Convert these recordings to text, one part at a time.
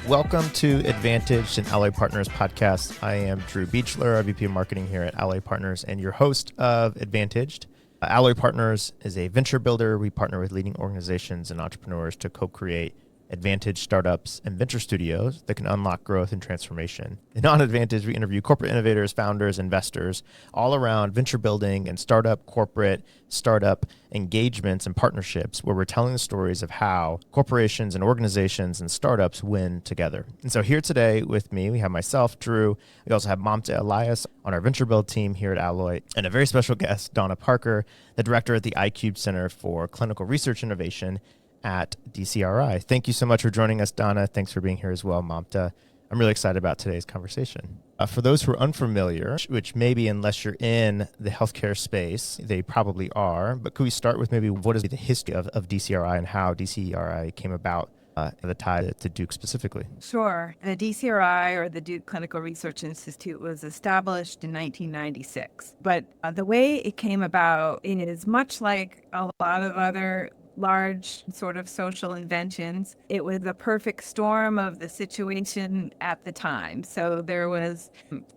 Welcome to Advantaged and Alloy Partners podcast. I am Drew Beechler, VP of Marketing here at Alloy Partners, and your host of Advantaged. Alloy Partners is a venture builder. We partner with leading organizations and entrepreneurs to co-create advantage startups and venture studios that can unlock growth and transformation. And on Advantage, we interview corporate innovators, founders, investors all around venture building and corporate startup engagements and partnerships where we're telling the stories of how corporations and organizations and startups win together. And so here today with me, we have myself, Drew. We also have Mamta, Elias on our venture build team here at Alloy, and a very special guest, Donna Parker, the director at the iCubed Center for Clinical Research Innovation at DCRI. Thank you so much for joining us, Donna. Thanks for being here as well, Mamta. I'm really excited about today's conversation. For those who are unfamiliar, which maybe unless you're in the healthcare space, they probably are, but could we start with maybe what is the history of DCRI and how DCRI came about, the tie to Duke specifically? Sure. The DCRI, or the Duke Clinical Research Institute, was established in 1996. But the way it came about is much like a lot of other large sort of social inventions. It was the perfect storm of the situation at the time. So there was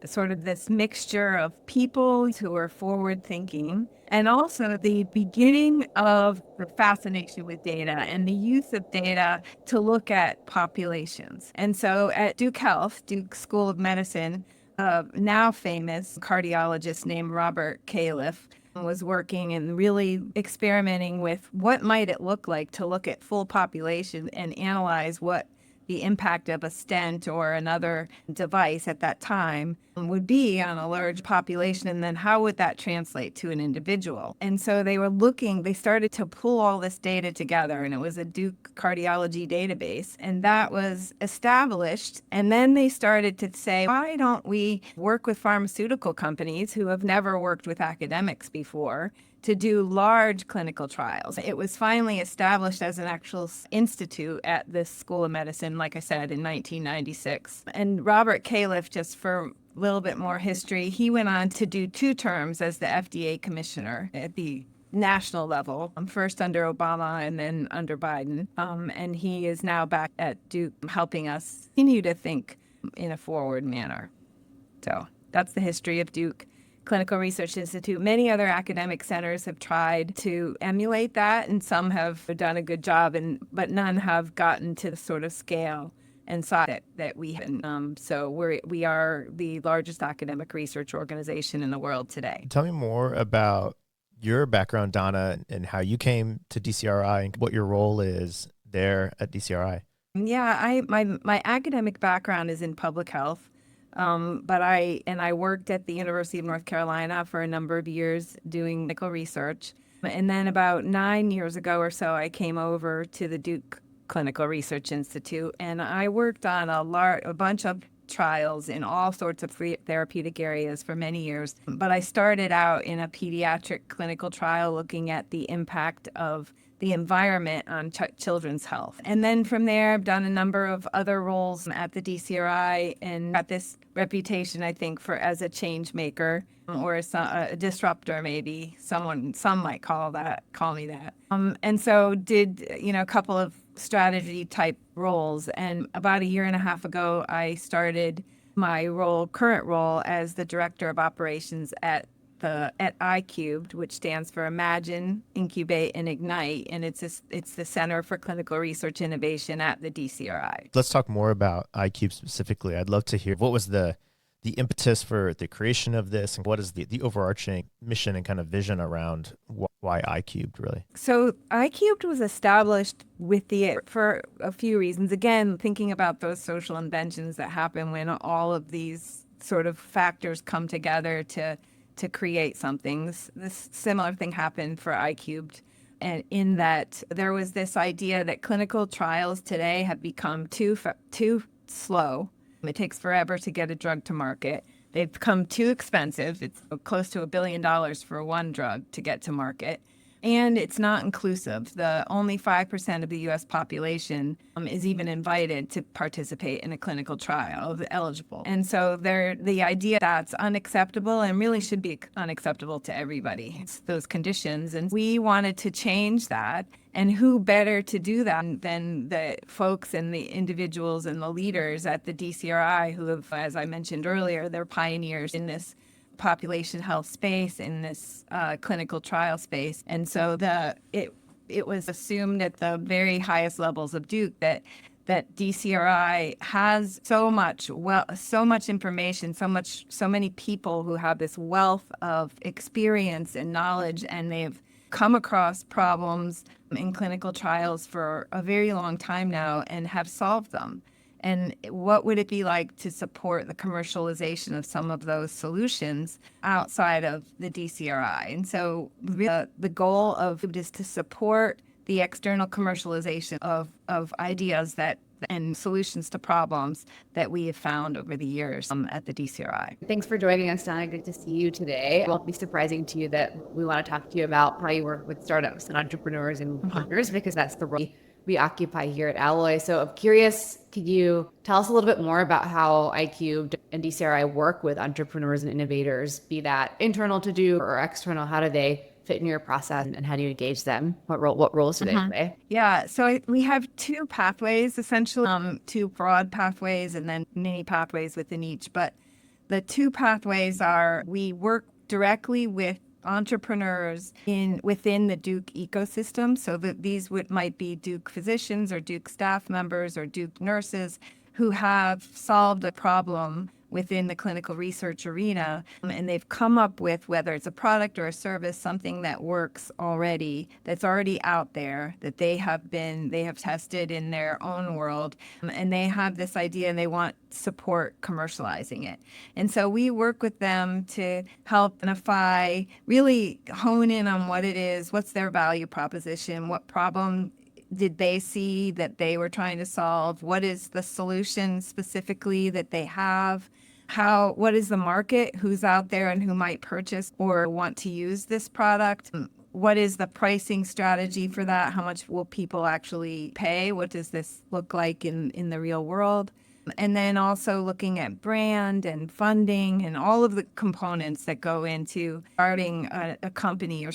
sort of this mixture of people who were forward thinking, and also the beginning of the fascination with data and the use of data to look at populations. And so at Duke Health, Duke School of Medicine, now famous cardiologist named Robert Califf was working and really experimenting with what might it look like to look at full population and analyze what the impact of a stent or another device at that time would be on a large population, and then how would that translate to an individual. And so they started to pull all this data together, and it was a Duke cardiology database, and that was established. And then they started to say, why don't we work with pharmaceutical companies who have never worked with academics before to do large clinical trials? It was finally established as an actual institute at this School of Medicine, like I said, in 1996. And Robert Califf, just for a little bit more history, he went on to do 2 terms as the FDA commissioner at the national level, first under Obama and then under Biden. And he is now back at Duke helping us continue to think in a forward manner. So that's the history of Duke Clinical Research Institute. Many other academic centers have tried to emulate that, and some have done a good job, but none have gotten to the sort of scale and size that we have. So we are the largest academic research organization in the world today. Tell me more about your background, Donna, and how you came to DCRI and what your role is there at DCRI. Yeah, my academic background is in public health. But I worked at the University of North Carolina for a number of years doing medical research. And then about 9 years ago or so, I came over to the Duke Clinical Research Institute, and I worked on a bunch of trials in all sorts of therapeutic areas for many years. But I started out in a pediatric clinical trial looking at the impact of the environment on children's health. And then from there, I've done a number of other roles at the DCRI and got this reputation, I think, for as a change maker or a disruptor, maybe. Some might call me that. And so did, a couple of strategy type roles. And about 1.5 years ago, I started my current role as the director of operations at iCubed, which stands for Imagine, Incubate, and Ignite, and it's the Center for Clinical Research Innovation at the DCRI. Let's talk more about iCubed specifically. I'd love to hear what was the impetus for the creation of this, and what is the overarching mission and kind of vision around why iCubed really? So iCubed was established for a few reasons. Again, thinking about those social inventions that happen when all of these sort of factors come together to create something. This similar thing happened for iCubed, and in that there was this idea that clinical trials today have become too slow. It takes forever to get a drug to market. They've become too expensive. It's close to $1 billion for one drug to get to market. And it's not inclusive. The only 5% of the U.S. population is even invited to participate in a clinical trial, eligible. And so the idea that's unacceptable and really should be unacceptable to everybody. It's those conditions. And we wanted to change that. And who better to do that than the folks and the individuals and the leaders at the DCRI who have, as I mentioned earlier, they're pioneers in this population health space, in this clinical trial space. And so it was assumed at the very highest levels of Duke that DCRI has so much information, so many people who have this wealth of experience and knowledge, and they've come across problems in clinical trials for a very long time now and have solved them. And what would it be like to support the commercialization of some of those solutions outside of the DCRI? And so the goal of it is to support the external commercialization of ideas and solutions to problems that we have found over the years at the DCRI. Thanks for joining us, Donna. Good to see you today. It won't be surprising to you that we want to talk to you about how you work with startups and entrepreneurs and partners, because that's the role we occupy here at Alloy. So I'm curious, could you tell us a little bit more about how iCubed and DCRI work with entrepreneurs and innovators, be that internal to Duke or external? How do they fit in your process, and how do you engage them? What roles do they play? Yeah, so we have two pathways, essentially, two broad pathways and then many pathways within each. But the two pathways are we work directly with entrepreneurs within the Duke ecosystem. So that these might be Duke physicians or Duke staff members or Duke nurses who have solved a problem within the clinical research arena, and they've come up with, whether it's a product or a service, something that works already, that's already out there, that they have tested in their own world, and they have this idea and they want support commercializing it. And so we work with them to help identify, really hone in on what it is, what's their value proposition, what problem did they see that they were trying to solve? What is the solution specifically that they have? What is the market? Who's out there and who might purchase or want to use this product? What is the pricing strategy for that? How much will people actually pay? What does this look like in the real world? And then also looking at brand and funding and all of the components that go into starting a company or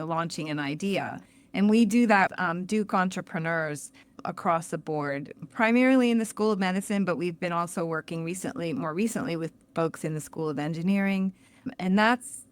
launching an idea. And we do that, Duke entrepreneurs across the board, primarily in the School of Medicine, but we've been also working more recently with folks in the School of Engineering. And that's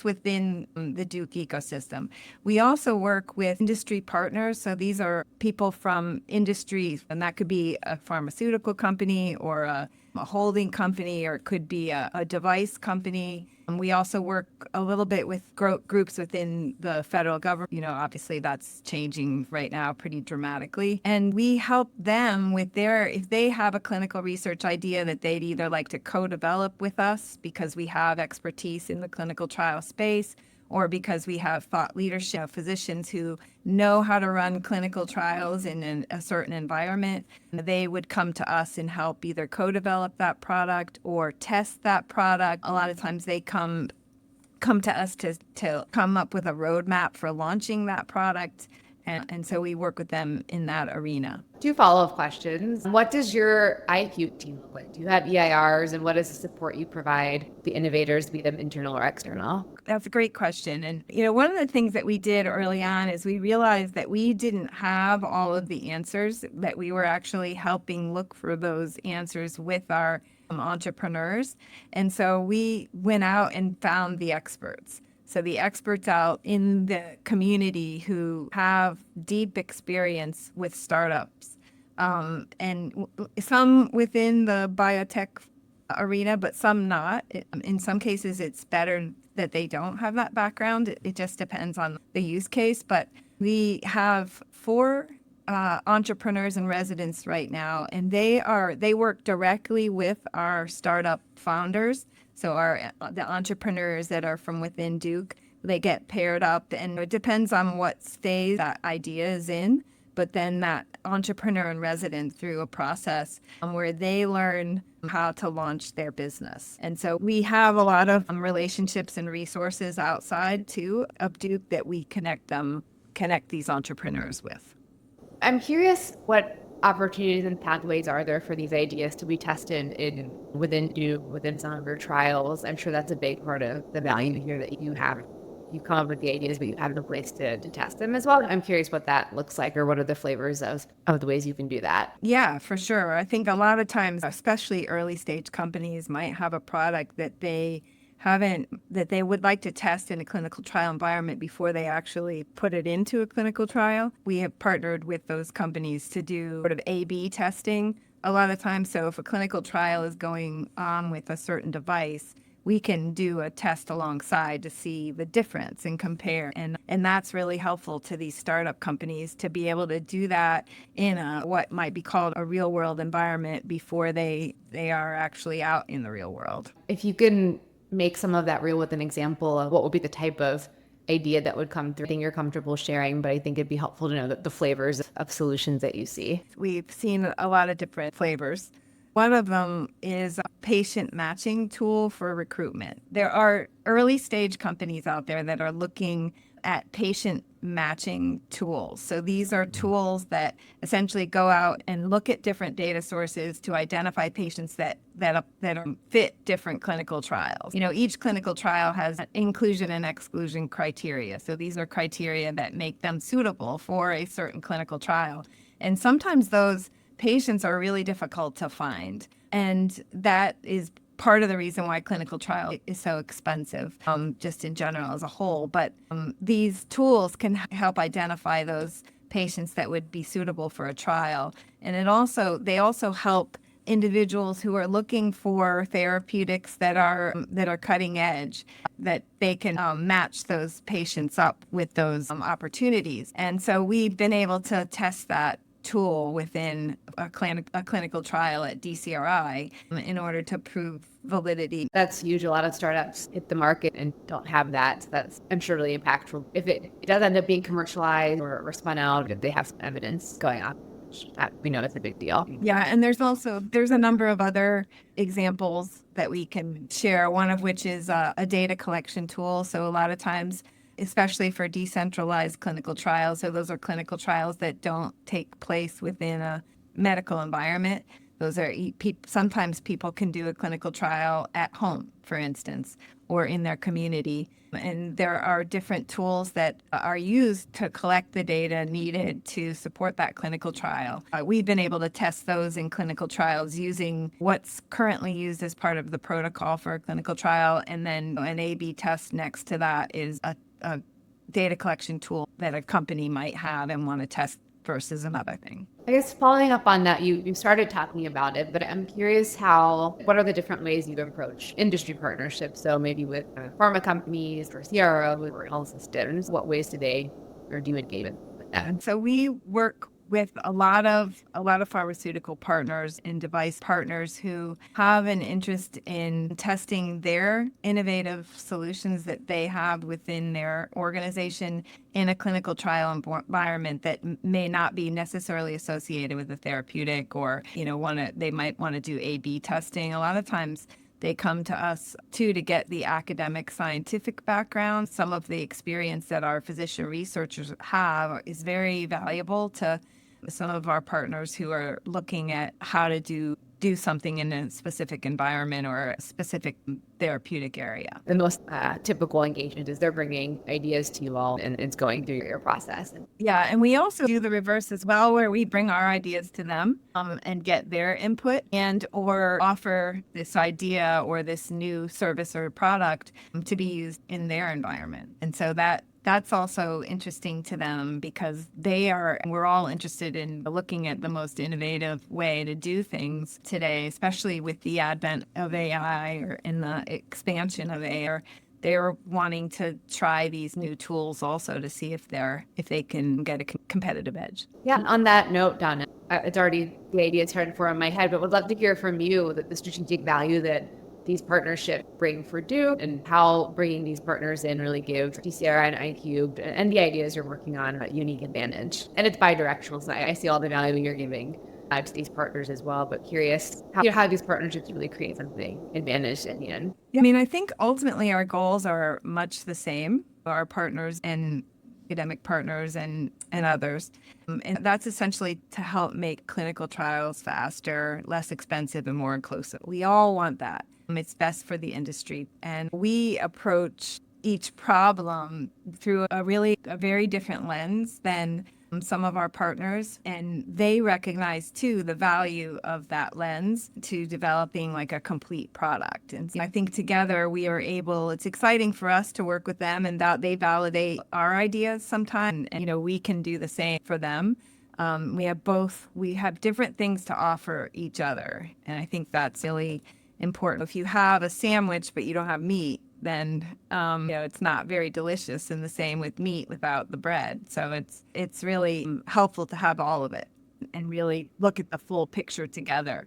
within the Duke ecosystem. We also work with industry partners. So these are people from industry, and that could be a pharmaceutical company or a holding company, or it could be a device company. We also work a little bit with groups within the federal government. Obviously that's changing right now pretty dramatically. And we help them with if they have a clinical research idea that they'd either like to co-develop with us because we have expertise in the clinical trial space, or because we have thought leadership physicians who know how to run clinical trials in a certain environment. They would come to us and help either co-develop that product or test that product. A lot of times they come to us to come up with a roadmap for launching that product. And so we work with them in that arena. 2 follow-up questions. What does your IQ team look like? Do you have EIRs, and what is the support you provide the innovators, be them internal or external? That's a great question. And, one of the things that we did early on is we realized that we didn't have all of the answers, that we were actually helping look for those answers with our entrepreneurs. And so we went out and found the experts. So the experts out in the community who have deep experience with startups, and some within the biotech arena, but some not. In some cases, it's better that they don't have that background. It just depends on the use case. But we have 4 entrepreneurs in residence right now, and they work directly with our startup founders. So the entrepreneurs that are from within Duke, they get paired up, and it depends on what stage that idea is in. But then that entrepreneur in residence through a process where they learn how to launch their business. And so we have a lot of relationships and resources outside too of Duke that we connect these entrepreneurs with. I'm curious what opportunities and pathways are there for these ideas to be tested within Duke, within some of your trials? I'm sure that's a big part of the value here that you have. You come up with the ideas, but you have no place to test them as well. I'm curious what that looks like, or what are the flavors of the ways you can do that? Yeah, for sure. I think a lot of times, especially early stage companies might have a product that they would like to test in a clinical trial environment before they actually put it into a clinical trial. We have partnered with those companies to do sort of A/B testing a lot of times. So if a clinical trial is going on with a certain device, we can do a test alongside to see the difference and compare. And that's really helpful to these startup companies to be able to do that in what might be called a real world environment before they are actually out in the real world. If you can make some of that real with an example of what would be the type of idea that would come through, I think you're comfortable sharing, but I think it'd be helpful to know the flavors of solutions that you see. We've seen a lot of different flavors. One of them is a patient matching tool for recruitment. There are early stage companies out there that are looking at patient matching tools. So these are tools that essentially go out and look at different data sources to identify patients that fit different clinical trials. Each clinical trial has inclusion and exclusion criteria. So these are criteria that make them suitable for a certain clinical trial. And sometimes those patients are really difficult to find. And that is part of the reason why clinical trial is so expensive, just in general as a whole. But these tools can help identify those patients that would be suitable for a trial. And they also help individuals who are looking for therapeutics that are cutting edge, that they can match those patients up with those opportunities. And so we've been able to test that tool within a clinical trial at DCRI in order to prove validity. That's huge. A lot of startups hit the market and don't have that. So that's, I'm sure, really impactful. If it does end up being commercialized or spun out, they have some evidence going on. We know that's a big deal. Yeah, and there's a number of other examples that we can share, one of which is a data collection tool. So a lot of times, especially for decentralized clinical trials, so those are clinical trials that don't take place within a medical environment. Those are sometimes people can do a clinical trial at home, for instance, or in their community. And there are different tools that are used to collect the data needed to support that clinical trial. We've been able to test those in clinical trials using what's currently used as part of the protocol for a clinical trial. And then an A/B test next to that is a data collection tool that a company might have and want to test versus another thing. I guess following up on that, you started talking about it, but I'm curious what are the different ways you approach industry partnerships? So maybe with pharma companies or CRO or health systems, what ways do you engage with that? So we work with a lot of pharmaceutical partners and device partners who have an interest in testing their innovative solutions that they have within their organization in a clinical trial environment that may not be necessarily associated with a therapeutic, or they might want to do A/B testing. A lot of times they come to us too to get the academic scientific background. Some of the experience that our physician researchers have is very valuable to some of our partners who are looking at how to do something in a specific environment or a specific therapeutic area. The most typical engagement is they're bringing ideas to you all and it's going through your process. Yeah, and we also do the reverse as well, where we bring our ideas to them and get their input or offer this idea or this new service or product to be used in their environment. And so that's also interesting to them because we're all interested in looking at the most innovative way to do things today, especially with the advent of AI or in the expansion of AI. They're wanting to try these new tools also to see if they can get a competitive edge. Yeah. On that note, Donna, it's already the idea started for in my head, but would love to hear from you that the strategic value that these partnerships bring for Duke and how bringing these partners in really give DCRI and iCubed and the ideas you're working on a unique advantage. And it's bi-directional, so I see all the value you're giving add to these partners as well, but curious how these partnerships really create something advantage in the end. Yeah, I mean, I think ultimately our goals are much the same, our partners and academic partners and others. And that's essentially to help make clinical trials faster, less expensive, and more inclusive. We all want that. It's best for the industry. And we approach each problem through a very different lens than some of our partners, and they recognize too the value of that lens to developing like a complete product. And so I think together we are able, it's exciting for us to work with them and that they validate our ideas sometimes, and we can do the same for them. We have different things to offer each other, and I think that's really important. If you have a sandwich but you don't have meat, then it's not very delicious. And the same with meat without the bread. So it's really helpful to have all of it and really look at the full picture together.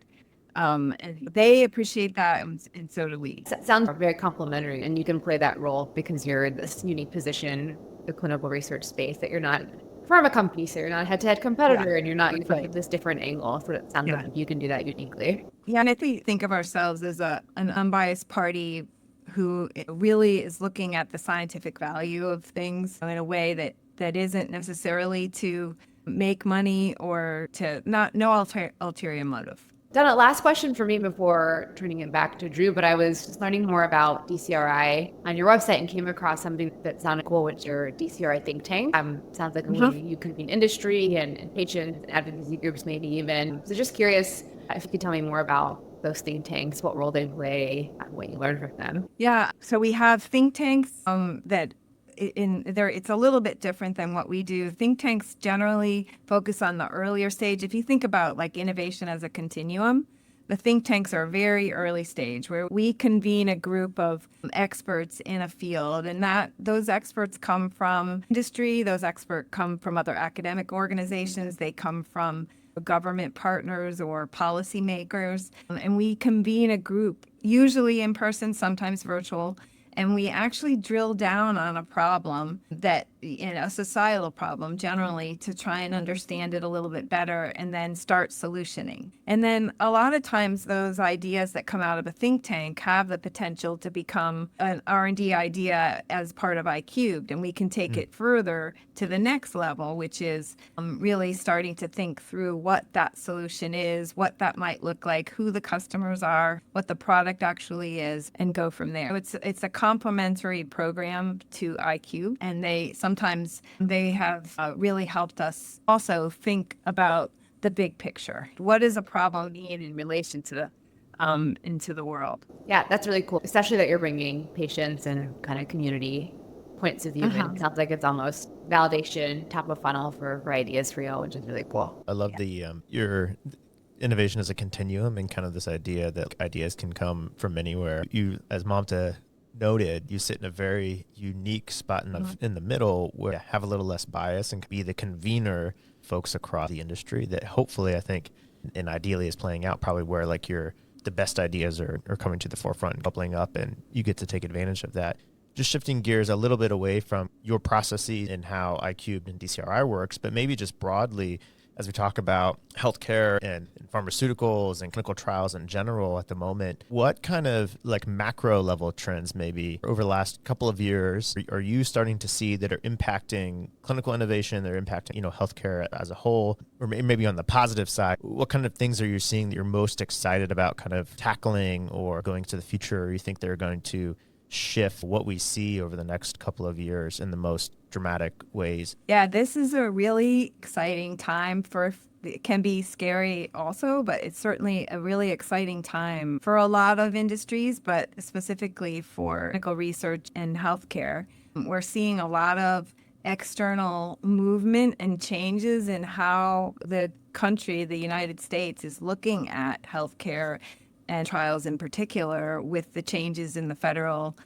And they appreciate that, and so do we. Sounds very complimentary, and you can play that role because you're in this unique position, the clinical research space, that you're not a pharma company, so you're not a head-to-head competitor, and you're not from this different angle. So it sounds like you can do that uniquely. Yeah, and if we think of ourselves as an unbiased party who really is looking at the scientific value of things in a way that isn't necessarily to make money or to no ulterior motive. Donna, last question for me before turning it back to Drew, but I was just learning more about DCRI on your website and came across something that sounded cool, which is your DCRI think tank. Sounds like you convene industry and patients and advocacy groups maybe even. So just curious if you could tell me more about those think tanks, what role they play, what you learned from them. Yeah, so we have think tanks that in there, it's a little bit different than what we do. Think tanks generally focus on the earlier stage. If you think about like innovation as a continuum, the think tanks are very early stage where we convene a group of experts in a field, and that those experts come from industry, those experts come from other academic organizations, they come from government partners or policymakers, and we convene a group, usually in person, sometimes virtual, and we actually drill down on a problem that, a societal problem generally, to try and understand it a little bit better and then start solutioning. And then a lot of times those ideas that come out of a think tank have the potential to become an R&D idea as part of iCubed, and we can take it further to the next level, which is really starting to think through what that solution is, what that might look like, who the customers are, what the product actually is, and go from there. It's a complementary program to iCubed, and sometimes they have really helped us also think about the big picture. What does a problem mean in relation to into the world? Yeah, that's really cool, especially that you're bringing patients and kind of community points of view. It sounds like it's almost validation, top of funnel for ideas for you, which is really cool. I love the your innovation as a continuum and kind of this idea that ideas can come from anywhere. You, as Mamta noted, you sit in a very unique spot in the middle where you have a little less bias and can be the convener folks across the industry that hopefully, I think, and ideally is playing out probably where like the best ideas are coming to the forefront and bubbling up, and you get to take advantage of that. Just shifting gears a little bit away from your processes and how iCubed and DCRI works, but maybe just broadly, as we talk about healthcare and pharmaceuticals and clinical trials in general at the moment, what kind of like macro level trends maybe over the last couple of years are you starting to see that are impacting clinical innovation, that are impacting, healthcare as a whole, or maybe on the positive side? What kind of things are you seeing that you're most excited about kind of tackling or going to the future, or you think they're going to shift what we see over the next couple of years in the most dramatic ways? Yeah, this is a really exciting time it can be scary also, but it's certainly a really exciting time for a lot of industries, but specifically for clinical research and healthcare. We're seeing a lot of external movement and changes in how the country, the United States, is looking at healthcare and trials in particular, with the changes in the federal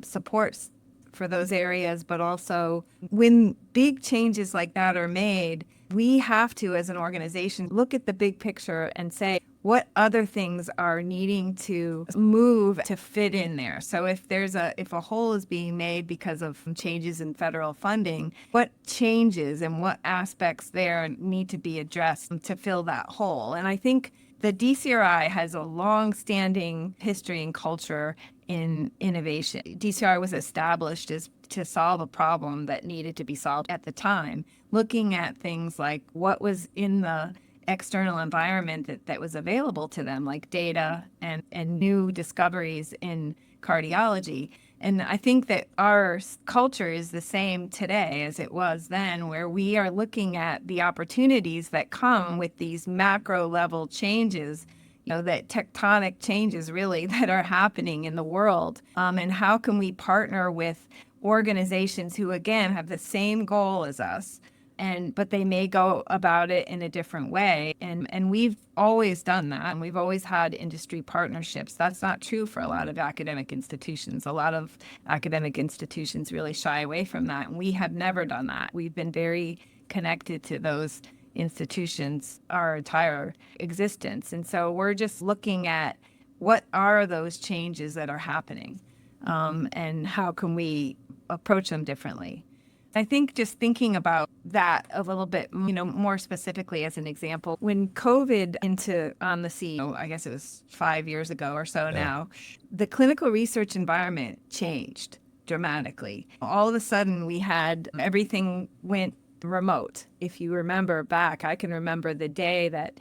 supports for those areas. But also when big changes like that are made, we have to, as an organization, look at the big picture and say, what other things are needing to move to fit in there. So if a hole is being made because of changes in federal funding, what changes and what aspects there need to be addressed to fill that hole? And I think the DCRI has a long-standing history and culture in innovation. DCRI was established to solve a problem that needed to be solved at the time, looking at things like what was in the external environment that was available to them, like data and new discoveries in cardiology. And I think that our culture is the same today as it was then, where we are looking at the opportunities that come with these macro level changes, that tectonic changes really that are happening in the world. And how can we partner with organizations who, again, have the same goal as us, but they may go about it in a different way. And we've always done that. And we've always had industry partnerships. That's not true for a lot of academic institutions. A lot of academic institutions really shy away from that. And we have never done that. We've been very connected to those institutions our entire existence. And so we're just looking at what are those changes that are happening, and how can we approach them differently. I think just thinking about that a little bit, more specifically as an example, when COVID on the scene, I guess it was 5 years ago or so now, the clinical research environment changed dramatically. All of a sudden, we had everything went remote. If you remember back, I can remember the day that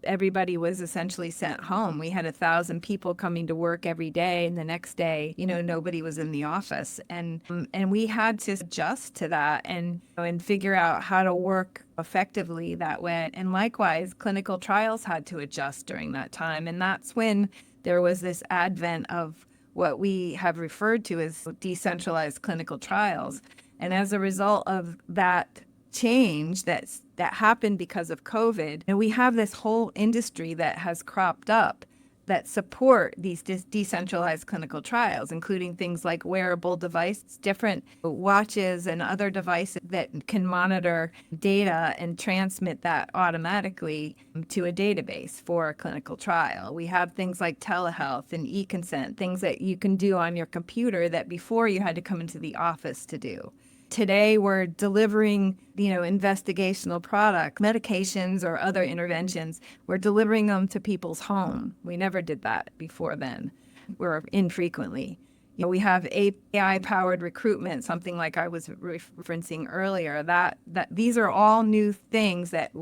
everybody was essentially sent home. We had 1,000 people coming to work every day, and the next day, nobody was in the office, and we had to adjust to that and figure out how to work effectively that way. And likewise, clinical trials had to adjust during that time, and that's when there was this advent of what we have referred to as decentralized clinical trials. And as a result of that change that happened because of COVID, and we have this whole industry that has cropped up that support these decentralized clinical trials, including things like wearable devices, different watches and other devices that can monitor data and transmit that automatically to a database for a clinical trial. We have things like telehealth and e-consent, things that you can do on your computer that before you had to come into the office to do. Today, we're delivering, investigational product, medications or other interventions. We're delivering them to people's home. We never did that before then. We're infrequently. We have AI-powered recruitment, something like I was referencing earlier. That these are all new things that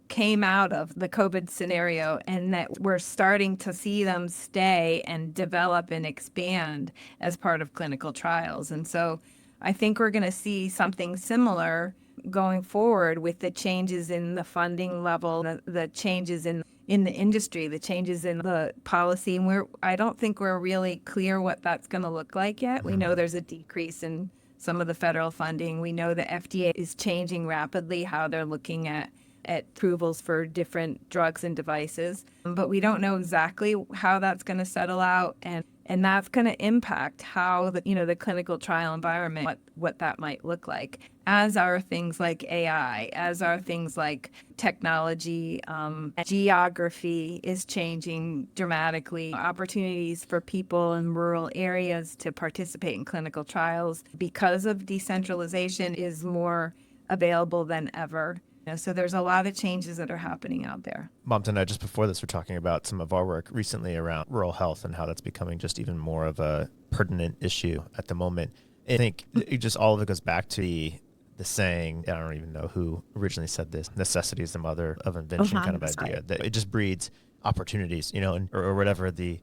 came out of the COVID scenario, and that we're starting to see them stay and develop and expand as part of clinical trials. And so I think we're going to see something similar going forward with the changes in the funding level, the changes in the industry, the changes in the policy. And I don't think we're really clear what that's going to look like yet. We know there's a decrease in some of the federal funding. We know the FDA is changing rapidly how they're looking at approvals for different drugs and devices. But we don't know exactly how that's going to settle out. And that's going to impact how the clinical trial environment, what that might look like, as are things like AI, as are things like technology. Geography is changing dramatically. Opportunities for people in rural areas to participate in clinical trials because of decentralization is more available than ever. So there's a lot of changes that are happening out there. Mamta and I, just before this, were talking about some of our work recently around rural health and how that's becoming just even more of a pertinent issue at the moment. I think all of it goes back to the saying, I don't even know who originally said this, necessity is the mother of invention kind of idea, that it just breeds opportunities, or whatever the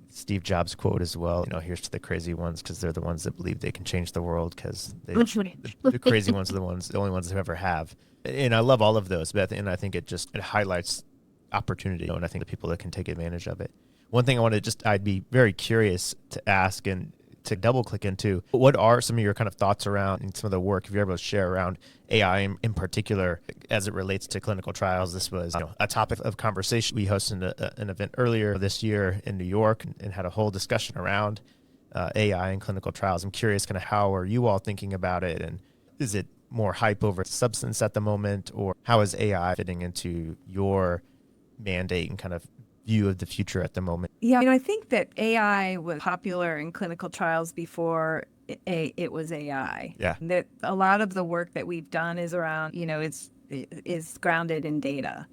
Steve Jobs quote as well, here's to the crazy ones, because they're the ones that believe they can change the world, because the crazy ones are the only ones who ever have. And I love all of those, but I think it highlights opportunity, and I think the people that can take advantage of it. One thing I'd be very curious to ask and to double click into, what are some of your kind of thoughts around and some of the work, if you're able to share, around AI in particular as it relates to clinical trials? This was a topic of conversation. We hosted an event earlier this year in New York and had a whole discussion around AI and clinical trials. I'm curious, kind of, how are you all thinking about it, and is it more hype over substance at the moment, or how is AI fitting into your mandate and kind of view of the future at the moment? Yeah, I think that AI was popular in clinical trials before it was AI. Yeah. That a lot of the work that we've done is around, is grounded in data.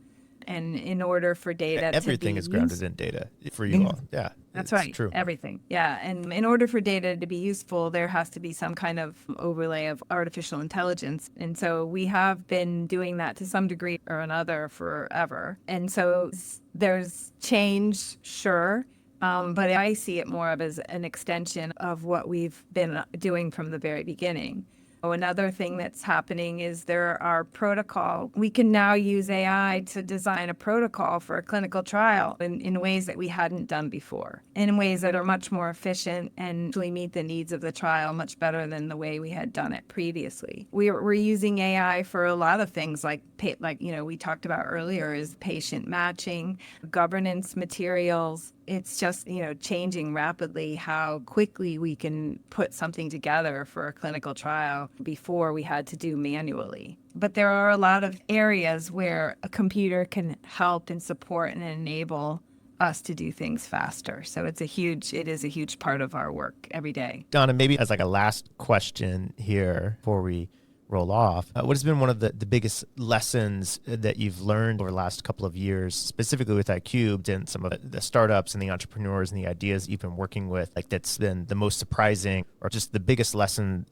And in order for data Everything to be is grounded in data for you all. Yeah, that's it's right. true. Everything. Yeah. And in order for data to be useful, there has to be some kind of overlay of artificial intelligence. And so we have been doing that to some degree or another forever. And so there's change, sure. But I see it more of as an extension of what we've been doing from the very beginning. Another thing that's happening is there are protocol. We can now use AI to design a protocol for a clinical trial in ways that we hadn't done before, in ways that are much more efficient and actually meet the needs of the trial much better than the way we had done it previously. We're using AI for a lot of things like we talked about earlier is patient matching, governance materials. It's just, changing rapidly how quickly we can put something together for a clinical trial before we had to do manually. But there are a lot of areas where a computer can help and support and enable us to do things faster. So it is a huge part of our work every day. Donna, maybe as like a last question here before we roll off, what has been one of the biggest lessons that you've learned over the last couple of years, specifically with iCubed and some of the startups and the entrepreneurs and the ideas you've been working with, like that's been the most surprising or just the biggest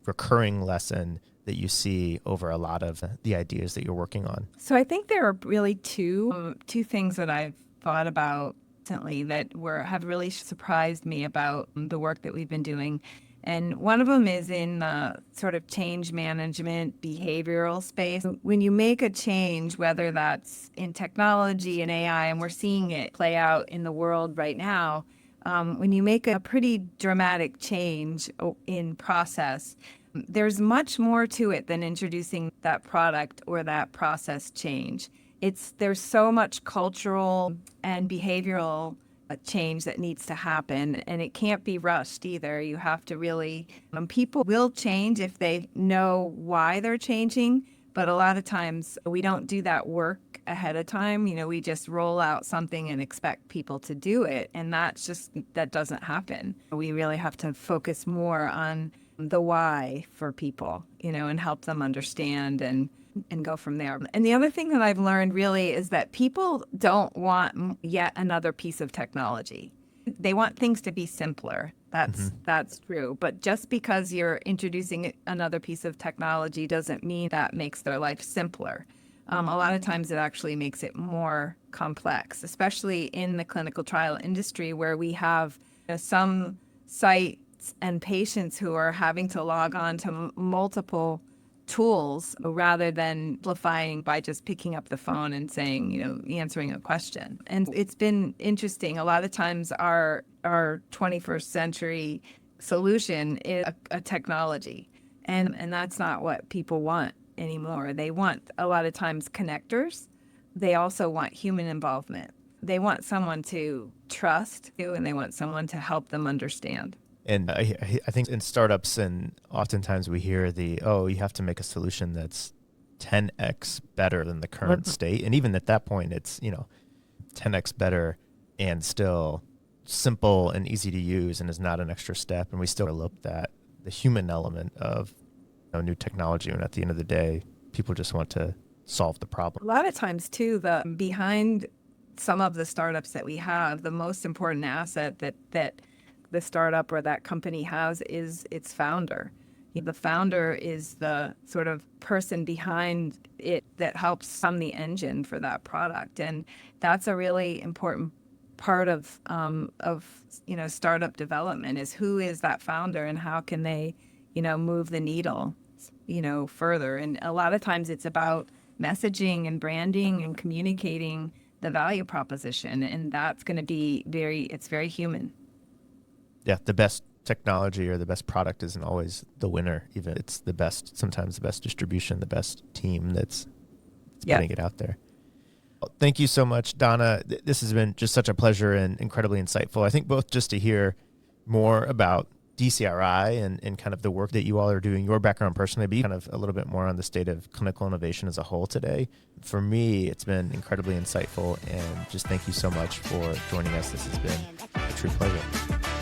recurring lesson that you see over a lot of the ideas that you're working on? So I think there are really two things that I've thought about recently that have really surprised me about the work that we've been doing. And one of them is in the sort of change management behavioral space. When you make a change, whether that's in technology and AI, and we're seeing it play out in the world right now, when you make a pretty dramatic change in process, there's much more to it than introducing that product or that process change. There's so much cultural and behavioral change that needs to happen, and it can't be rushed either. You have to really, people will change if they know why they're changing, but a lot of times we don't do that work ahead of time. We just roll out something and expect people to do it, and that doesn't happen. We really have to focus more on the why for people, and help them understand and go from there. And the other thing that I've learned really is that people don't want yet another piece of technology. They want things to be simpler. That's true. But just because you're introducing another piece of technology doesn't mean that makes their life simpler. A lot of times it actually makes it more complex, especially in the clinical trial industry where we have some sites and patients who are having to log on to multiple tools rather than simplifying by just picking up the phone and saying, answering a question. And it's been interesting. A lot of times our 21st century solution is a technology, and that's not what people want anymore. They want a lot of times connectors. They also want human involvement. They want someone to trust, and they want someone to help them understand. And I think in startups, and oftentimes we hear you have to make a solution that's 10x better than the current state. And even at that point, it's, 10x better and still simple and easy to use and is not an extra step. And we still look at the human element of new technology. And at the end of the day, people just want to solve the problem. A lot of times, too, behind some of the startups that we have, the most important asset that the startup or that company has is its founder. The founder is the sort of person behind it that helps fund the engine for that product, and that's a really important part of startup development is who is that founder and how can they move the needle further. And a lot of times it's about messaging and branding and communicating the value proposition, and that's going to be very human. Yeah, the best technology or the best product isn't always the winner. Even it's sometimes the best distribution, the best team that's getting it out there. Well, thank you so much, Donna. This has been just such a pleasure and incredibly insightful. I think both just to hear more about DCRI and kind of the work that you all are doing, your background personally, but kind of a little bit more on the state of clinical innovation as a whole today. For me, it's been incredibly insightful, and just thank you so much for joining us. This has been a true pleasure.